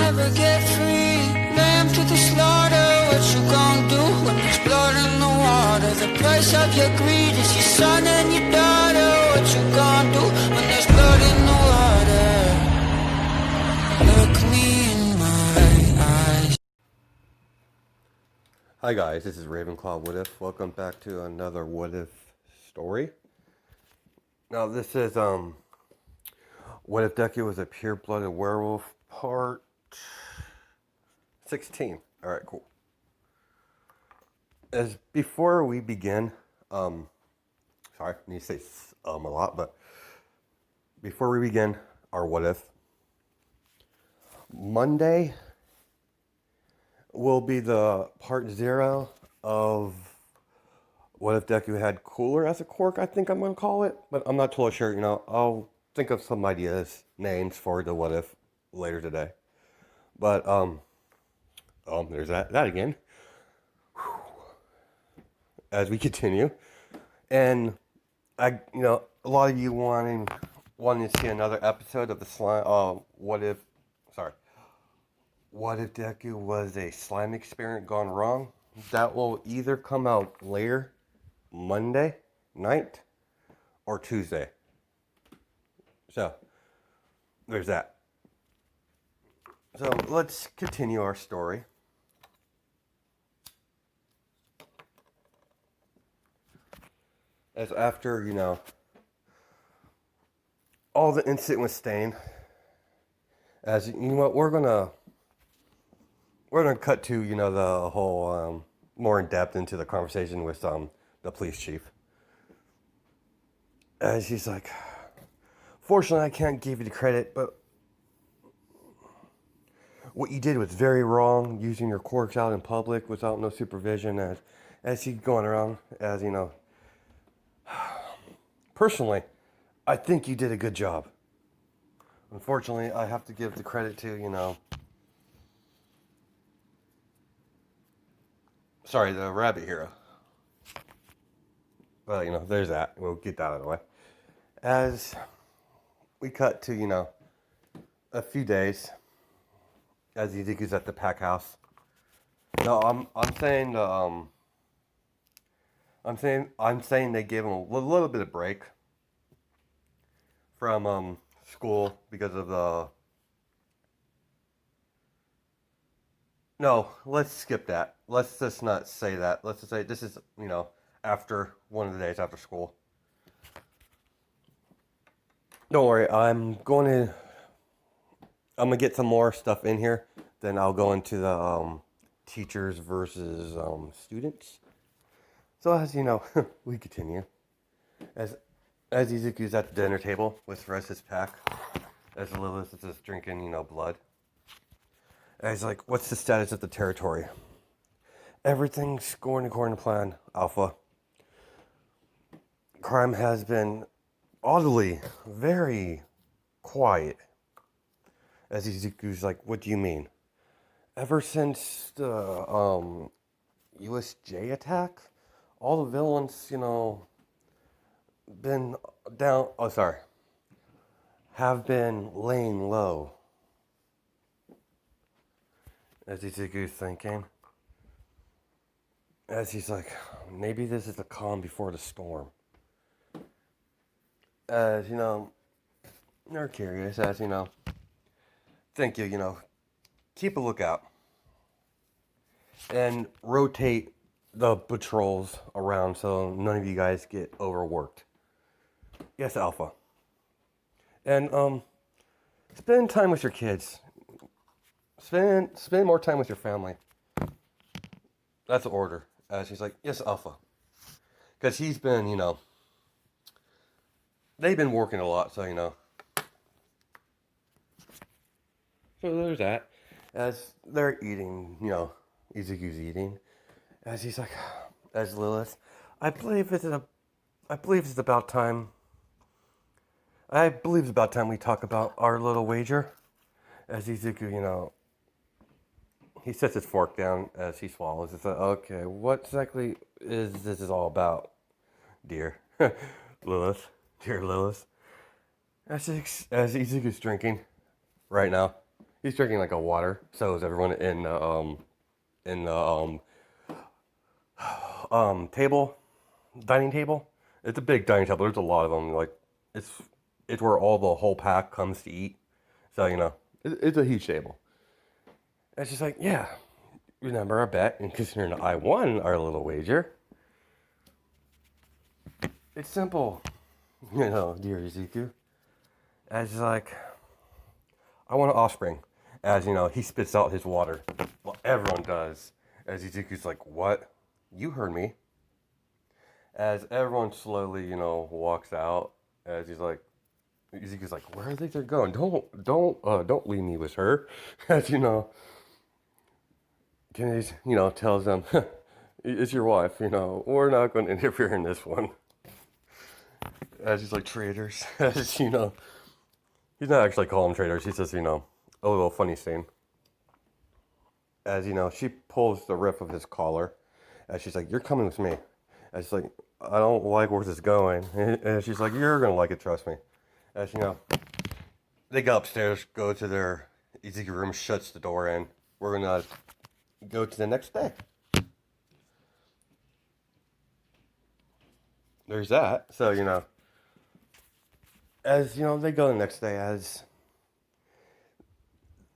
never get free. Lamb to the slaughter, what you gon' do when there's blood in the water? The price of your greed is your son and your daughter. What you gon' do when there's blood in the water? Look me in my eyes. Hi guys, this is Ravenclaw What If. Welcome back to another What If story. Now this is What If Deku was a pure-blooded werewolf, part 16. Alright, cool. As before we begin, sorry, I need to say a lot, but before we begin our What If, Monday will be the part 0 of What If Deku had Cooler as a quirk, I think I'm going to call it. But I'm not totally sure, I'll think of some ideas, names for the What If later today. But, there's that again. As we continue. And, a lot of you wanting to see another episode of the slime, What If Deku was a slime experiment gone wrong? That will either come out later Monday night or Tuesday. So, there's that. So, let's continue our story. As after, all the incident with Stain, as you know what, we're gonna cut to, the whole, more in depth into the conversation with, the police chief. As he's like, fortunately, I can't give you the credit, but what you did was very wrong, using your quirks out in public without no supervision, as he's going around, personally, I think you did a good job. Unfortunately, I have to give the credit to, sorry, the rabbit hero. Well, there's that. We'll get that out of the way. As we cut to, a few days, as Izuku's at the pack house. No, I'm saying they gave him a little bit of break from school because of the. No, let's skip that. Let's just not say that. Let's just say this is, after one of the days after school. Don't worry, I'm gonna get some more stuff in here. Then I'll go into the teachers versus students. So as you know, we continue. As Izuku's at the dinner table with the rest of his pack, as Lilith is just drinking, blood. And he's like, what's the status of the territory? Everything's going according to plan, Alpha. Crime has been oddly very quiet. As Izuku's like, what do you mean? Ever since the USJ attack, all the villains, been down, have been laying low. As Izuku's thinking. As he's like, maybe this is the calm before the storm. As, they're curious, as, thank you, keep a lookout. And rotate the patrols around so none of you guys get overworked. Yes, Alpha. And, spend time with your kids. Spend more time with your family. That's the order. She's like, yes, Alpha. Because he's been, they've been working a lot, so, So there's that. As they're eating, Izuku's eating. As he's like, as Lilith, I believe it's about time. I believe it's about time we talk about our little wager. As Izuku, he sets his fork down as he swallows. It's like, okay, what exactly is this all about, dear Lilith? Dear Lilith. As Izuku's drinking right now. He's drinking like a water. So is everyone in the table, dining table. It's a big dining table. There's a lot of them. Like it's it's where all the whole pack comes to eat. So it's a huge table. And she's like, yeah, remember our bet, and considering I won our little wager, it's simple, dear Ezekiel. As he's like, I want an offspring. As he spits out his water. Well, everyone does. As Ezekiel's like, what? You heard me. As everyone slowly, walks out. As Ezekiel's like, where are they? They're going. Don't leave me with her. As Kennedy, tells them, it's your wife. We're not going to interfere in this one. As he's like, traitors. As he's not actually calling them traitors. He says, a little funny scene. As she pulls the rip of his collar. As she's like, you're coming with me. As she's like, I don't like where this is going. And she's like, you're going to like it, trust me. As they go upstairs, go to their Ezekiel room, shuts the door in. We're going to go to the next day. There's that. So, as, they go the next day, as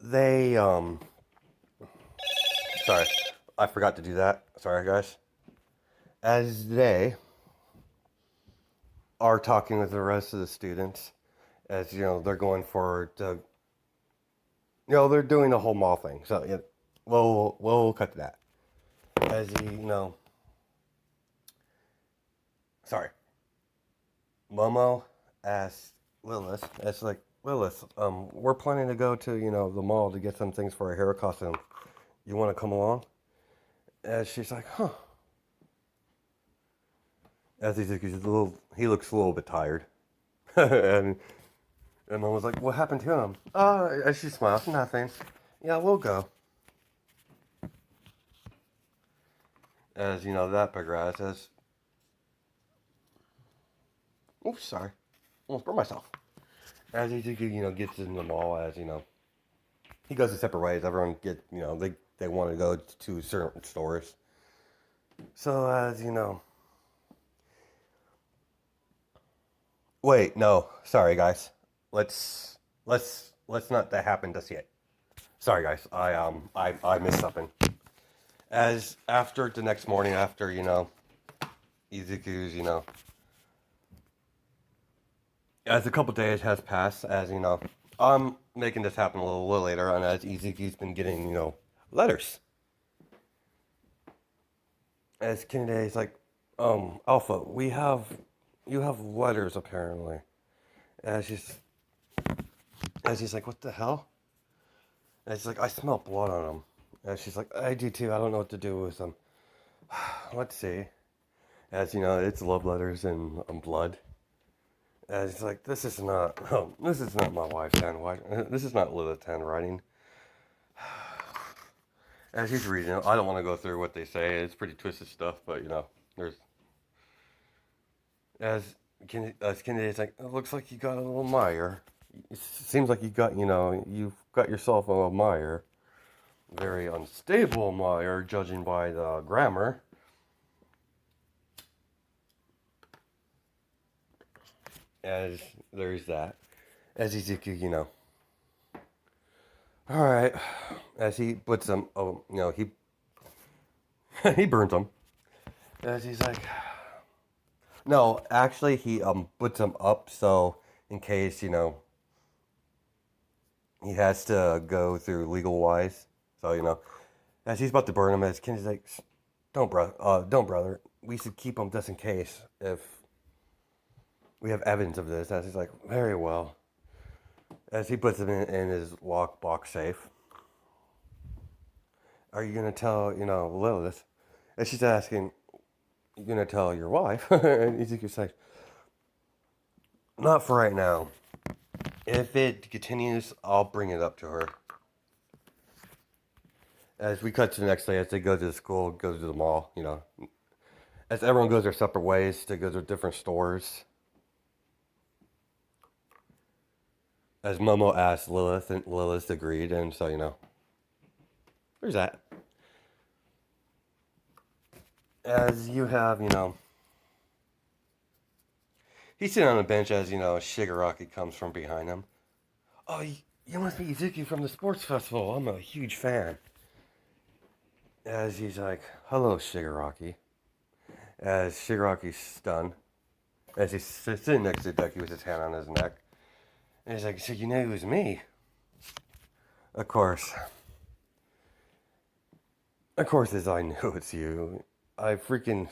they, sorry, I forgot to do that. Sorry, guys. As they are talking with the rest of the students, as, they're going for the, they're doing the whole mall thing. So, yeah, we'll cut to that. As sorry. Momo asked Lilith, it's like, Lilith, we're planning to go to, the mall to get some things for a hair costume. You want to come along? And she's like, huh. As he looks a little bit tired. and Mom was like, what happened to him? And she smiles, nothing. Yeah, we'll go. As, that progresses. Oops, sorry. Almost burned myself. As he, gets in the mall, as, he goes to separate ways. Everyone they want to go to certain stores. So, as, wait, no. Sorry, guys. Let's not that happen just yet. Sorry, guys. I missed something. As after the next morning, after, Ezekiel's, as a couple days has passed, as, I'm making this happen a little later, and as Ezekiel's been getting, letters. As Kennedy's like, Alpha, you have letters, apparently. As he's like, what the hell? And she's like, I smell blood on them. And she's like, I do too. I don't know what to do with them. Let's see. As it's love letters and blood. And she's like, this is not my wife's handwriting. This is not Lilith's handwriting. As he's reading it, I don't want to go through what they say. It's pretty twisted stuff, but there's. As Kennedy's like, it looks like you got a little mire. It seems like you've got yourself a mire. Very unstable mire, judging by the grammar. As there's that. As Ezekiel, alright. As he puts them, he he burns them. As he's like, no, actually he puts them up so in case, he has to go through legal wise. So, as he's about to burn them, as Kenny's like, don't brother. We should keep them just in case if we have evidence of this. As he's like, very well. As he puts them in his lockbox safe. Are you going to tell, Lilith? And she's asking, you going to tell your wife? And Ezekiel's like, not for right now. If it continues, I'll bring it up to her. As we cut to the next day, as they go to the school, go to the mall, as everyone goes their separate ways to go to different stores. As Momo asked Lilith, and Lilith agreed, and so, there's that. As you have, he's sitting on a bench as, Shigaraki comes from behind him. Oh, you must be Izuki from the sports festival. I'm a huge fan. As he's like, hello, Shigaraki. As Shigaraki's stunned. As he's sitting next to Deku with his hand on his neck. And he's like, so you know it was me? Of course. Of course, as I know it's you. I freaking...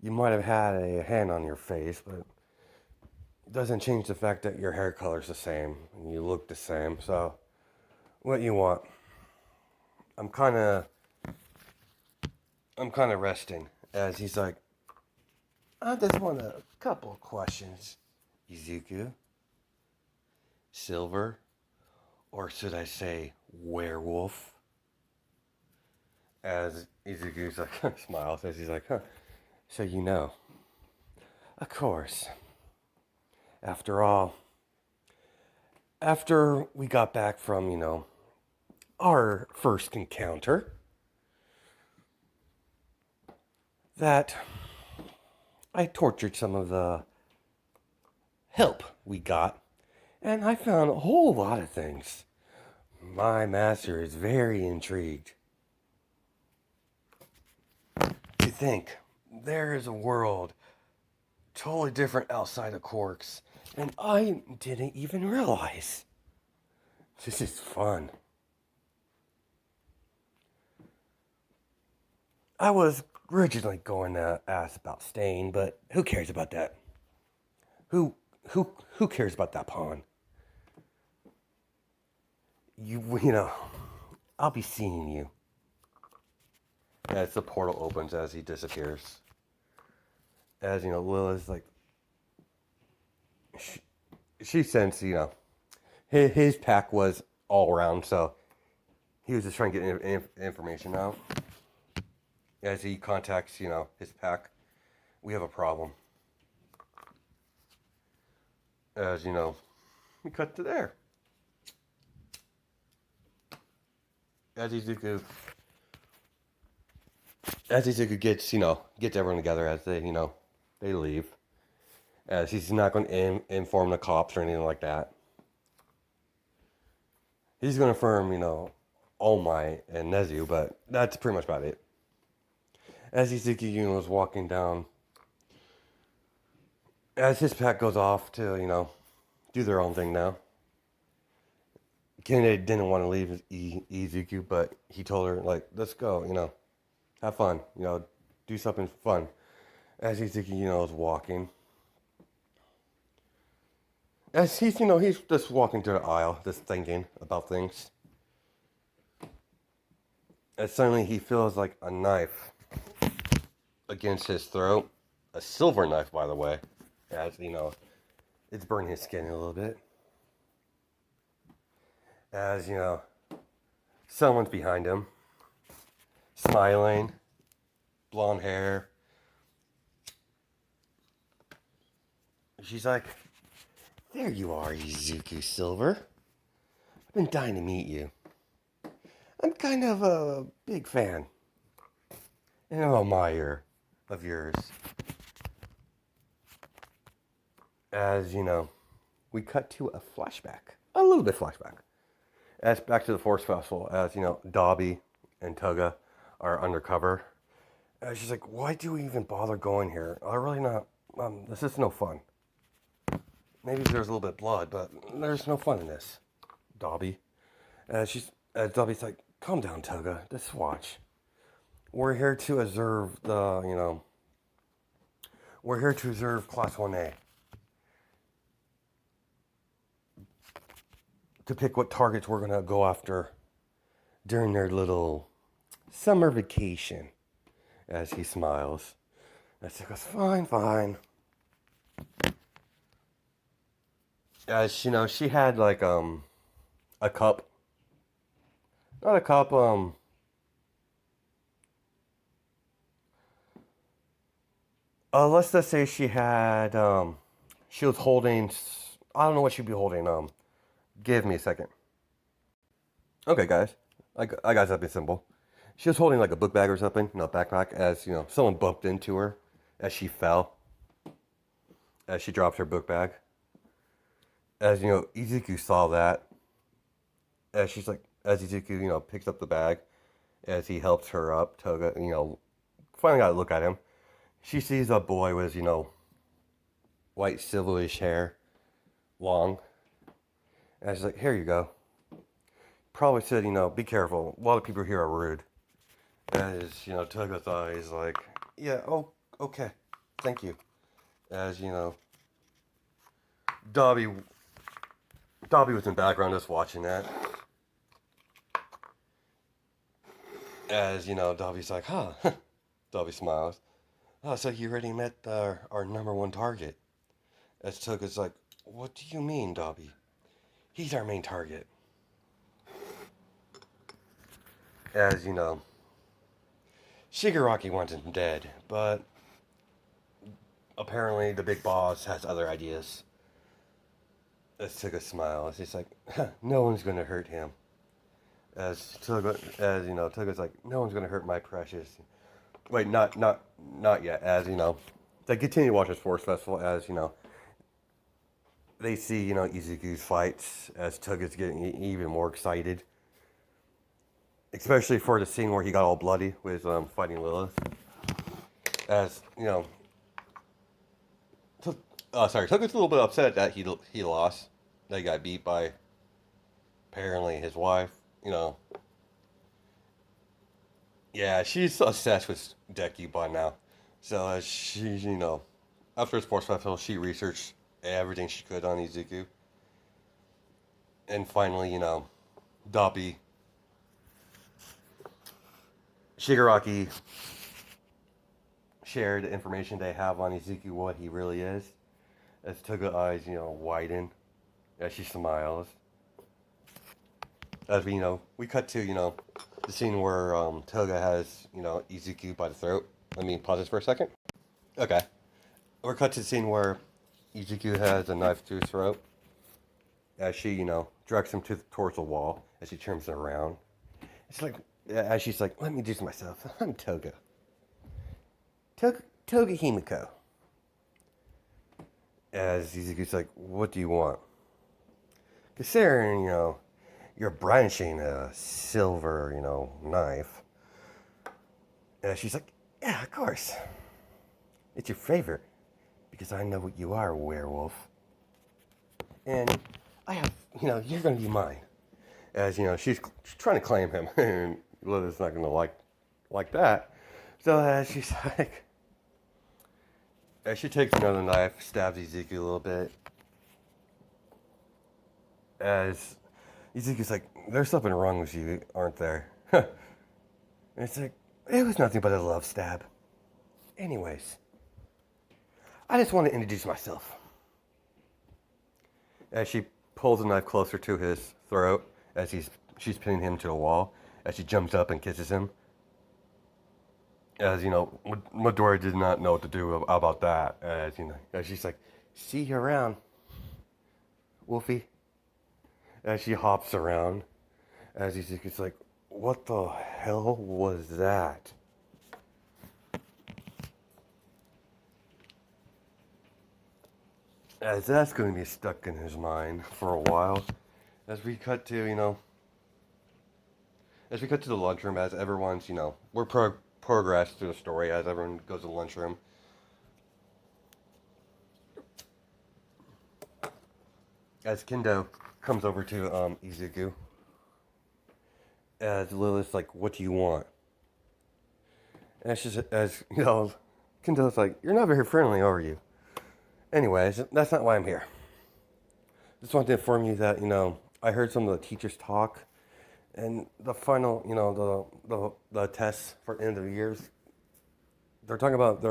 You might have had a hand on your face, but... It doesn't change the fact that your hair color's the same. And you look the same, so... What you want? I'm kind of resting. As he's like... I just want a couple of questions. Izuku? Silver? Or should I say werewolf? As Izuku's like, smiles as he's like, huh, so you know. Of course. After all, after we got back from, our first encounter, that I tortured some of the help we got, and I found a whole lot of things. My master is very intrigued. You think there is a world totally different outside of Quarks, and I didn't even realize. This is fun. I was originally going to ask about staying, but who cares about that? Who cares about that pawn? You know, I'll be seeing you. As the portal opens, as he disappears. As, Lilith's like... She sensed, his pack was all around, so he was just trying to get information out. As he contacts, his pack, we have a problem. As, we cut to there. As Izuku gets, gets everyone together as they, they leave. As he's not going to inform the cops or anything like that. He's going to inform, All Might and Nezu, but that's pretty much about it. As Izuki, is walking down, as his pack goes off to, do their own thing now. Kennedy didn't want to leave Izuku, but he told her, like, let's go, have fun, do something fun. As Izuki, is walking. As he's, he's just walking through the aisle, just thinking about things. And suddenly he feels like a knife against his throat. A silver knife, by the way. As, it's burning his skin a little bit. As, someone's behind him. Smiling. Blonde hair. She's like, there you are, Izuku Silver. I've been dying to meet you. I'm kind of a big fan. And an admirer of yours. As, we cut to a flashback. A little bit flashback. As back to the Force Festival. As, Dobby and Toga are undercover. She's like, why do we even bother going here? I really not, this is no fun. Maybe there's a little bit of blood, but there's no fun in this. Dobby. Dobby's like, calm down, Toga. Just watch. We're here to observe we're here to observe Class 1A. To pick what targets we're going to go after during their little summer vacation. As he smiles. As he goes, fine. As she had like a cup. Not a cup, let's just say she had she was holding, I don't know what she'd be holding, Give me a second. Okay, guys. I got something simple. She was holding like a book bag or something, backpack, as, someone bumped into her as she fell, as she dropped her book bag. As, Izuku saw that, as Izuku, picks up the bag, as he helps her up, Toga, finally got a look at him. She sees a boy with, white silverish hair, long. And she's like, here you go. Probably said, be careful. A lot of people here are rude. As, Toga thought, he's like, yeah, oh, okay. Thank you. As, Dobby was in the background just watching that. As, Dobby's like, huh. Dobby smiles. Oh, so you already met our number one target. As Toga's like, what do you mean, Dobby? He's our main target. As, Shigaraki wants him dead, but apparently the big boss has other ideas. As Toga smiles, he's like, huh, no one's gonna hurt him. Toga's like, no one's gonna hurt my precious. Wait, not yet. As they continue to watch this Force Festival. As they see Izuku's fights. As Toga's getting even more excited, especially for the scene where he got all bloody with fighting Lilith. As Toga's a little bit upset that he lost. That he got beat by apparently his wife. Yeah, she's obsessed with deku by now. So as she, after Sports Festival, she researched everything she could on Izuku. And finally, Dobby, Shigaraki shared the information they have on Izuku, what he really is. As Toga's eyes, widen as she smiles. As we cut to, the scene where Toga has, Izuku by the throat. Let me pause this for a second. Okay. We're cut to the scene where Izuku has a knife to his throat. As she, directs him towards the wall. As she turns around. It's like, as she's like, let me introduce myself. I'm Toga. Toga Himiko. As Izuku's like, what do you want? Considering, you're brandishing a silver, knife. And she's like, yeah, of course. It's your favorite. Because I know what you are, werewolf. And I have, you're going to be mine. As, she's trying to claim him. And Lilith's not going to like that. So as she's like, as she takes another knife, stabs Izuku a little bit. As Izuku's like, there's something wrong with you, aren't there? And it's like, it was nothing but a love stab. Anyways, I just want to introduce myself. As she pulls the knife closer to his throat, as she's pinning him to a wall, as she jumps up and kisses him. As, Midori did not know what to do about that. As she's like, see you around, Wolfie. As she hops around, as Izuku's like, what the hell was that? As that's going to be stuck in his mind for a while. As we cut to, as we cut to the lunchroom, as everyone's, we're progress through the story as everyone goes to the lunchroom. As Kendo comes over to Izuku. As Lilith's like, what do you want? And it's just, as, Kendo's like, you're not very friendly, are you? Anyways, that's not why I'm here. Just want to inform you that, I heard some of the teachers talk, and the final, the tests for end of the years, they're talking about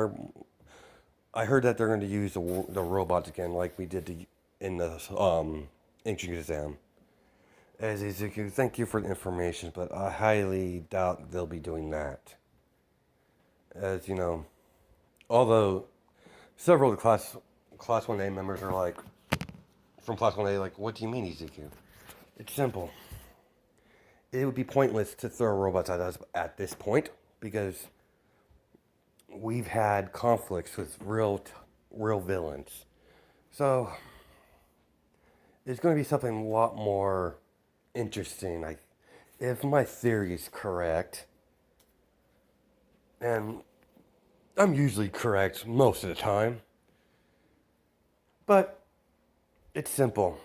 I heard that they're going to use the robots again, like we did in the entrance exam. As Izuku, thank you for the information, but I highly doubt they'll be doing that. As although several of the class 1A members are like, from class 1A, like, what do you mean, Izuku? It's simple. It would be pointless to throw robots at us at this point because we've had conflicts with real villains. So it's going to be something a lot more interesting. If my theory is correct, and I'm usually correct most of the time, but it's simple.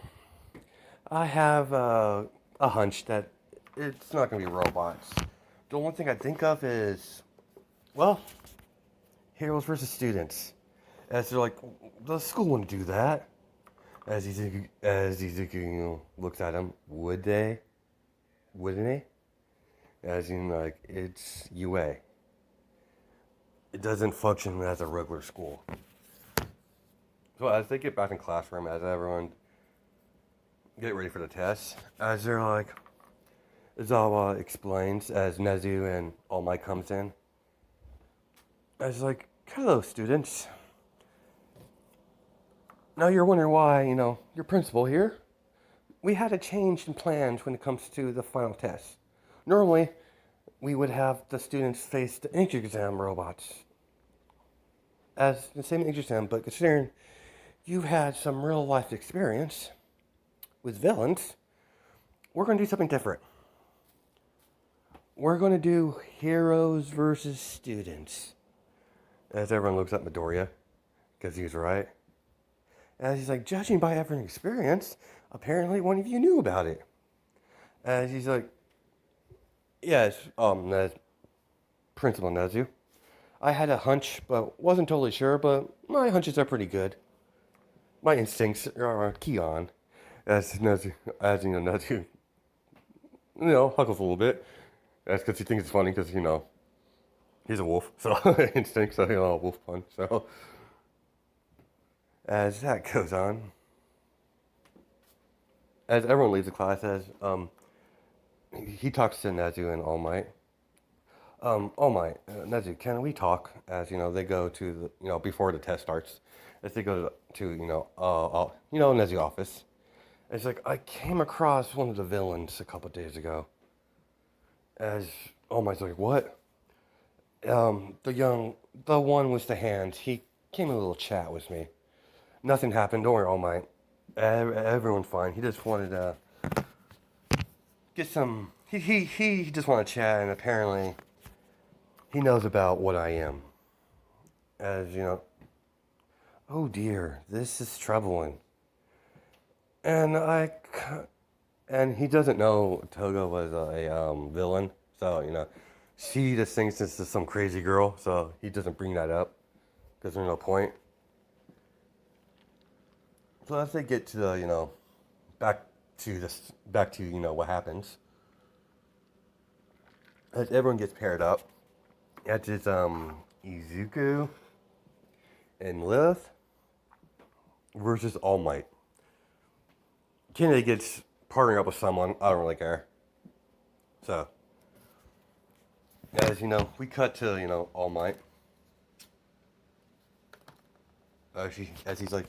I have a hunch that it's not going to be robots. The only thing I think of is, well, heroes versus students. As they're like, the school wouldn't do that. Ezekiel looks at him, would they? Wouldn't they? As in, like, it's UA. It doesn't function as a regular school. So as they get back in classroom, as everyone get ready for the test, as they're like, Zawa explains as Nezu and All Might comes in. As like, hello students. Now you're wondering why, your principal here. We had a change in plans when it comes to the final test. Normally, we would have the students face the entrance exam robots as the same entrance exam, but considering you've had some real life experience with villains, we're going to do something different. We're going to do heroes versus students. As everyone looks at Midoriya, because he's right. As he's like, judging by everyone's experience, apparently one of you knew about it. As he's like, yes, Principal Nezu. I had a hunch, but wasn't totally sure, but my hunches are pretty good. My instincts are key on. As Nezu, Nezu, huckles a little bit. That's because he thinks it's funny, because, he's a wolf, so instinct, so, wolf pun, so. As that goes on, as everyone leaves the class, he talks to Nezu and All Might. All Might, Nezu, can we talk? As, they go to the, before the test starts, as they go to Nezu's office. It's like, I came across one of the villains a couple days ago. As All Might's like, what? The one with the hands, he came in a little chat with me. Nothing happened, don't worry, All Might. Everyone's fine. He just wanted to get some, he just wanted to chat, and apparently he knows about what I am. As, oh dear, this is troubling. And he doesn't know Toga was a villain, so, she just thinks this is some crazy girl, so he doesn't bring that up, because there's no point. So as they get to back to what happens, as everyone gets paired up, it's Izuku and Lilith versus All Might. Kennedy gets partnering up with someone, I don't really care. So, as we cut to, All Might. As he's like,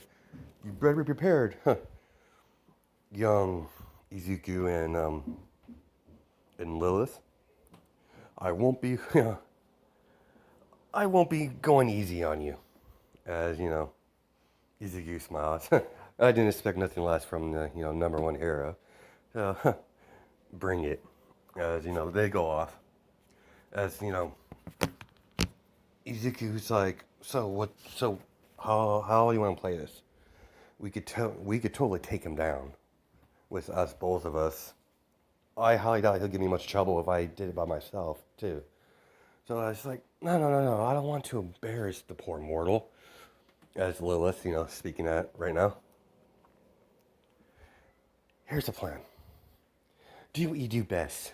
you better be prepared. Huh. Young Izuku and Lilith. I won't be going easy on you. As, Izuku smiles. I didn't expect nothing less from the, number one hero. So, bring it. As, they go off. As, Izuku's like, how do you want to play this? We could totally take him down with us, both of us. I highly doubt he'll give me much trouble if I did it by myself, too. So I was like, no, I don't want to embarrass the poor mortal. As Lilith, speaking at right now. Here's the plan. Do what you do best.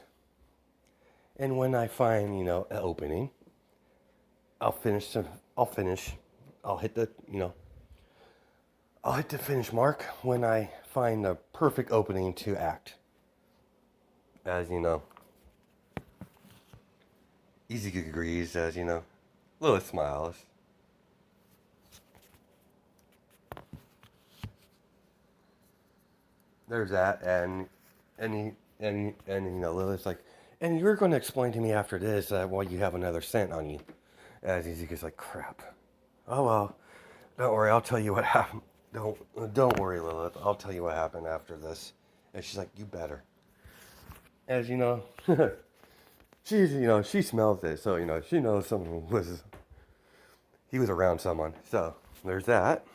And when I find, an opening, I'll hit the finish mark when I find the perfect opening to act. As Izuku agrees, as Lilith smiles. There's that, and Lilith's like, and you're going to explain to me after this why you have another scent on you. As Ezekiel's like, crap. Oh well, don't worry, I'll tell you what happened. Don't worry, Lilith. I'll tell you what happened after this. And she's like, you better. As you know, she smells it, so she knows he was around someone. So there's that.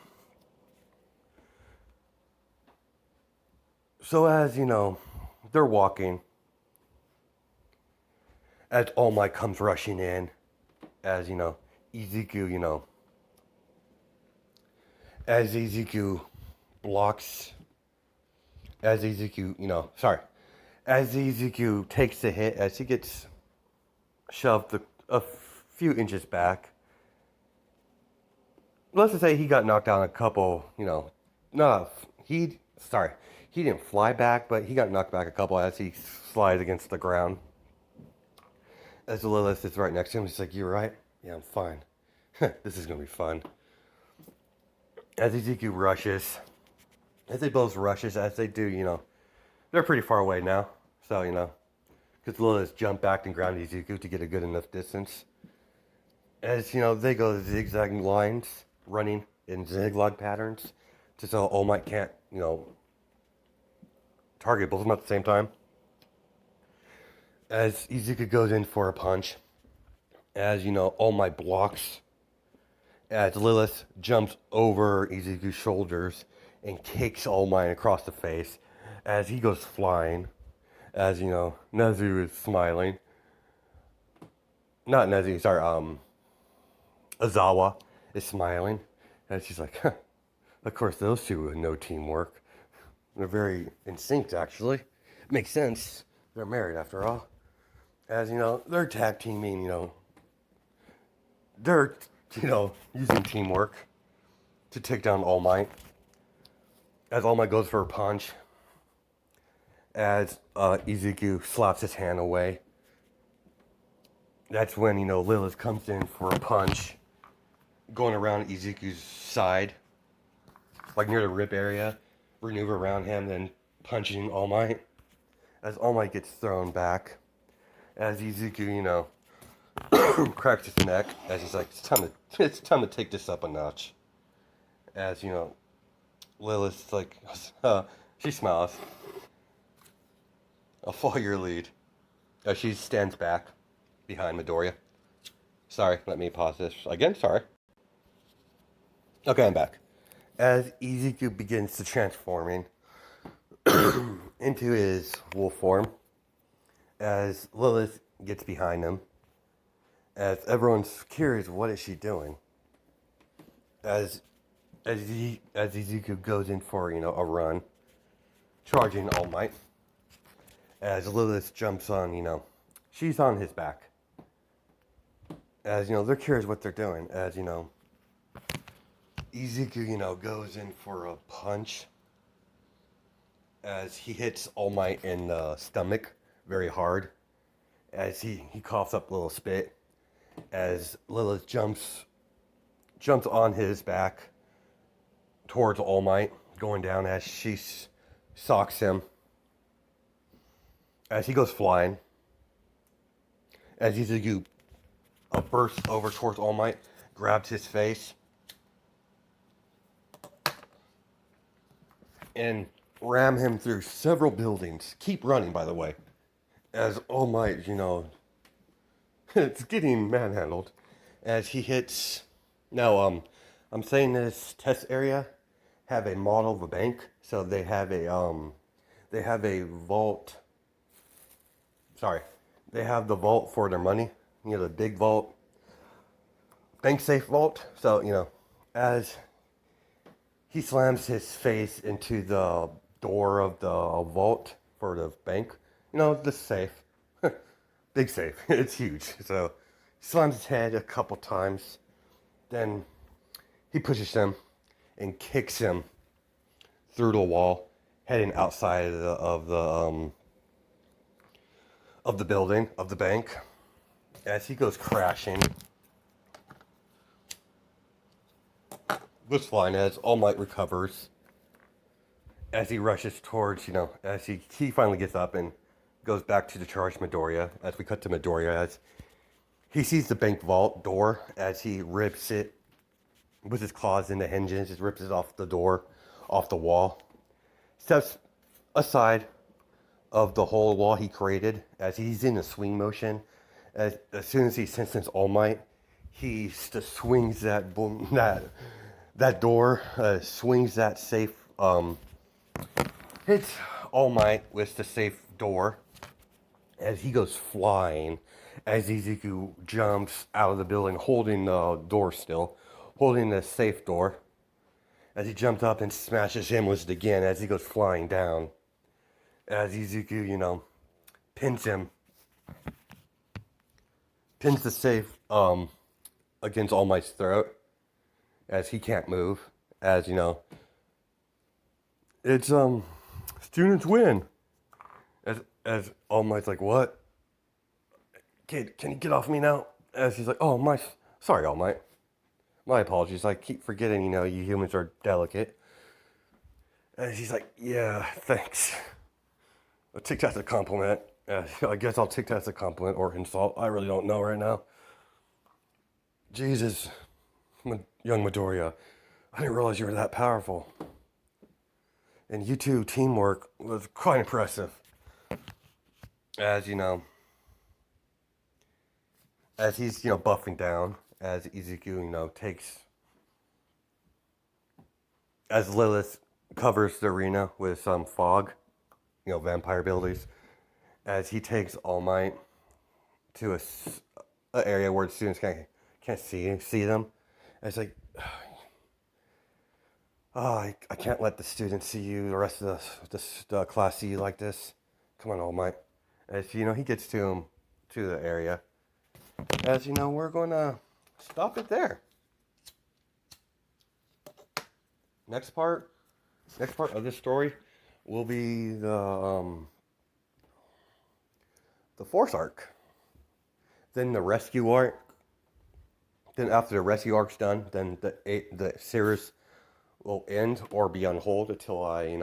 So as they're walking. As All Might comes rushing in, as Ezekiel, as Ezekiel blocks, as Ezekiel, as Ezekiel takes the hit, as he gets shoved a few inches back. Let's just say he got knocked down a couple, he didn't fly back, but he got knocked back a couple as he slides against the ground. As Lilith is right next to him, she's like, you right? Yeah, I'm fine. This is going to be fun. As Ezekiel rushes, as they both rushes, as they do, they're pretty far away now. So, because Lilith jumped back and grounded Ezekiel to get a good enough distance. As, they go zigzag lines, running in zigzag patterns, so All Might can't, target both of them at the same time. As Ezekiel goes in for a punch, as All Might blocks, as Lilith jumps over Ezekiel's shoulders and kicks All Might across the face, as he goes flying, as Nezu is smiling. Not Nezu, sorry, Azawa is smiling, and she's like, huh, of course those two would know teamwork. They're very in sync, actually. Makes sense. They're married after all. As they're tag teaming, they're, using teamwork to take down All Might. As All Might goes for a punch, as Ezekiel slaps his hand away, that's when, Lilith comes in for a punch, going around Ezekiel's side, like near the rib area, maneuver around him, then punching All Might. As All Might gets thrown back, as Ezekiel, cracks his neck, as he's like, it's time to take this up a notch. As, Lilith's like, she smiles. I'll follow your lead. As she stands back behind Midoriya. Sorry, let me pause this again, sorry. Okay, I'm back. As Ezekiel begins to transforming into his wolf form, as Lilith gets behind him, as everyone's curious, what is she doing? As Ezekiel goes in for, a run, charging All Might. As Lilith jumps on, she's on his back. As, they're curious what they're doing. As, Ezekiel, goes in for a punch. As he hits All Might in the stomach very hard. As he coughs up a little spit. As Lilith jumps on his back towards All Might, going down as she socks him. As he goes flying. As Ezekiel bursts over towards All Might, grabs his face, and ram him through several buildings. Keep running, by the way. As All Might, it's getting manhandled. As he hits... Now, I'm saying this test area have a model of a bank. So they have a vault... Sorry. They have the vault for their money. The big vault. Bank safe vault. So, as he slams his face into the door of the vault for the bank. The safe. Big safe. It's huge. So he slams his head a couple times. Then he pushes him and kicks him through the wall, heading outside of the building, of the bank. As he goes crashing. Goes flying as All Might recovers. as he rushes towards, as he finally gets up and goes back to the charge Midoriya. As we cut to Midoriya, as he sees the bank vault door, as he rips it with his claws in the hinges, just rips it off the door, off the wall, steps aside of the whole wall he created, as he's in a swing motion. As soon as he senses All Might, he just swings that boom, that door, swings that safe, hits All Might with the safe door as he goes flying, as Izuku jumps out of the building holding the door still, holding the safe door, as he jumps up and smashes him with it again as he goes flying down, as Izuku, pins him, pins the safe against All Might's throat, as he can't move, as it's students win. As All Might's like, what? Kid, can you get off me now? As he's like, oh, sorry, All Might. My apologies, I keep forgetting, you humans are delicate. As he's like, yeah, thanks. I'll take that as a compliment. I guess I'll take that as a compliment or insult. I really don't know right now. Jesus, young Midoriya, I didn't realize you were that powerful. And you two, teamwork was quite impressive. As as he's buffing down, as Izuku takes, as Lilith covers the arena with some fog, vampire abilities, as he takes All Might to a area where the students can't see them. And it's like, I can't let the students see you, the rest of the class see you like this. Come on, All Might. As he gets to the area. As we're gonna stop it there. Next part of this story will be the Force arc. Then the rescue arc. Then after the rescue arc's done, then the series will end or be on hold until I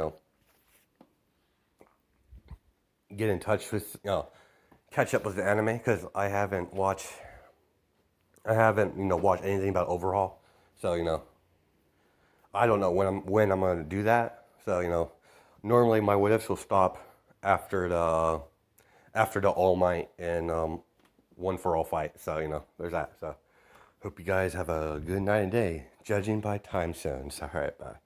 get in touch with catch up with the anime, because I haven't watched anything about Overhaul, so I don't know when I'm gonna do that. So normally my what ifs will stop after the All Might and One for All fight. So there's that. So hope you guys have a good night and day, judging by time zones. All right, bye.